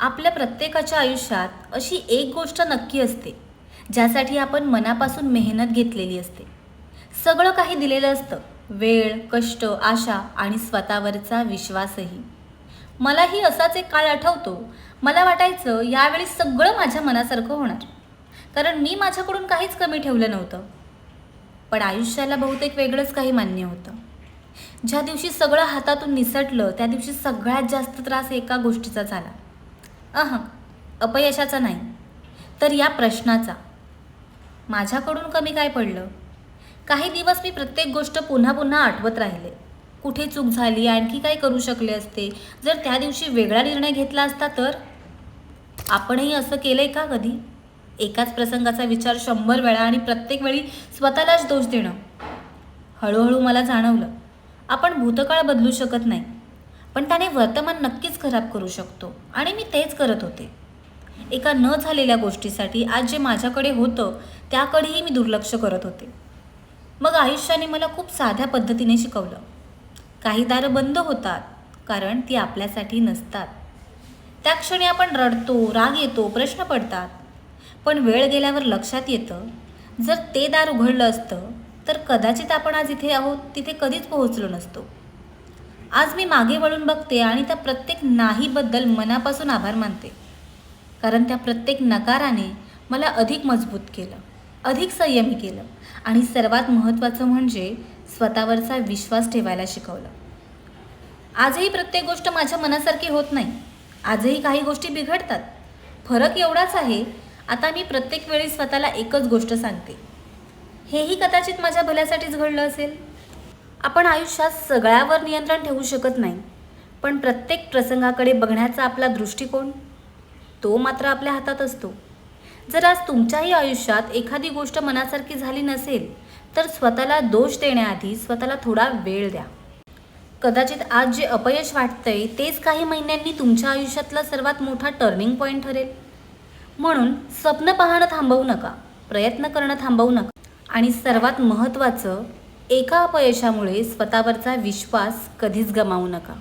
आपल्या प्रत्येकाच्या आयुष्यात अशी एक गोष्ट नक्की असते ज्यासाठी आपण मनापासून मेहनत घेतलेली असते. सगळं काही दिलेलं असतं, वेळ, कष्ट, आशा आणि स्वतःवरचा विश्वासही. मलाही असाच एक काळ आठवतो. मला वाटायचं यावेळी सगळं माझ्या मनासारखं होणार, कारण मी माझ्याकडून काहीच कमी ठेवलं नव्हतं. पण आयुष्याला बहुतेक वेगळंच काही मान्य होतं. ज्या दिवशी सगळं हातातून निसटलं त्या दिवशी सगळ्यात जास्त त्रास एका गोष्टीचा झाला. अह अपयशाचा नाही, तर या प्रश्नाचा, माझ्याकडून कमी काय पडलं. काही दिवस मी प्रत्येक गोष्ट पुन्हा पुन्हा आठवत राहिले. कुठे चूक झाली, आणखी काय करू शकले असते, जर त्या दिवशी वेगळा निर्णय घेतला असता तर. आपणही असं केलंय का कधी? एकाच प्रसंगाचा विचार 100 वेळा आणि प्रत्येक वेळी स्वतःलाच दोष देणं. हळूहळू मला जाणवलं, आपण भूतकाळ बदलू शकत नाही, पण त्याने वर्तमान नक्कीच खराब करू शकतो. आणि मी तेच करत होते. एका न झालेल्या गोष्टीसाठी आज जे माझ्याकडे होतं त्याकडेही मी दुर्लक्ष करत होते. मग आयुष्याने मला खूप साध्या पद्धतीने शिकवलं. काही दारं बंद होतात कारण ती आपल्यासाठी नसतात. त्या क्षणी आपण रडतो, राग येतो, प्रश्न पडतात. पण वेळ गेल्यावर लक्षात येतं, जर ते दार उघडलं असतं तर कदाचित आपण आज इथे आहोत तिथे कधीच पोहोचलो नसतो. आज मी मागे वळून बघते आणि त्या प्रत्येक नाहीबद्दल मनापासून आभार मानते, कारण त्या प्रत्येक नकाराने मला अधिक मजबूत केलं, अधिक संयमी केलं आणि सर्वात महत्त्वाचं म्हणजे स्वतःवरचा विश्वास ठेवायला शिकवलं. आजही प्रत्येक गोष्ट माझ्या मनासारखी होत नाही. आजही काही गोष्टी बिघडतात. फरक एवढाच आहे, आता मी प्रत्येक वेळी स्वतःला एकच गोष्ट सांगते, हेही कदाचित माझ्या भल्यासाठीच घडलं असेल. आपण आयुष्यात सगळ्यावर नियंत्रण ठेवू शकत नाही, पण प्रत्येक प्रसंगाकडे बघण्याचा आपला दृष्टिकोन, तो मात्र आपल्या हातात असतो. जर आज तुमच्याही आयुष्यात एखादी गोष्ट मनासारखी झाली नसेल तर स्वतःला दोष देण्याआधी स्वतःला थोडा वेळ द्या. कदाचित आज जे अपयश वाटतंय तेच काही महिन्यांनी तुमच्या आयुष्यातला सर्वात मोठा टर्निंग पॉईंट ठरेल. म्हणून स्वप्न पाहणं थांबवू नका, प्रयत्न करणं थांबवू नका आणि सर्वात महत्त्वाचं, एका अपयशामुळे स्वतःवरचा विश्वास कधीच गमावू नका.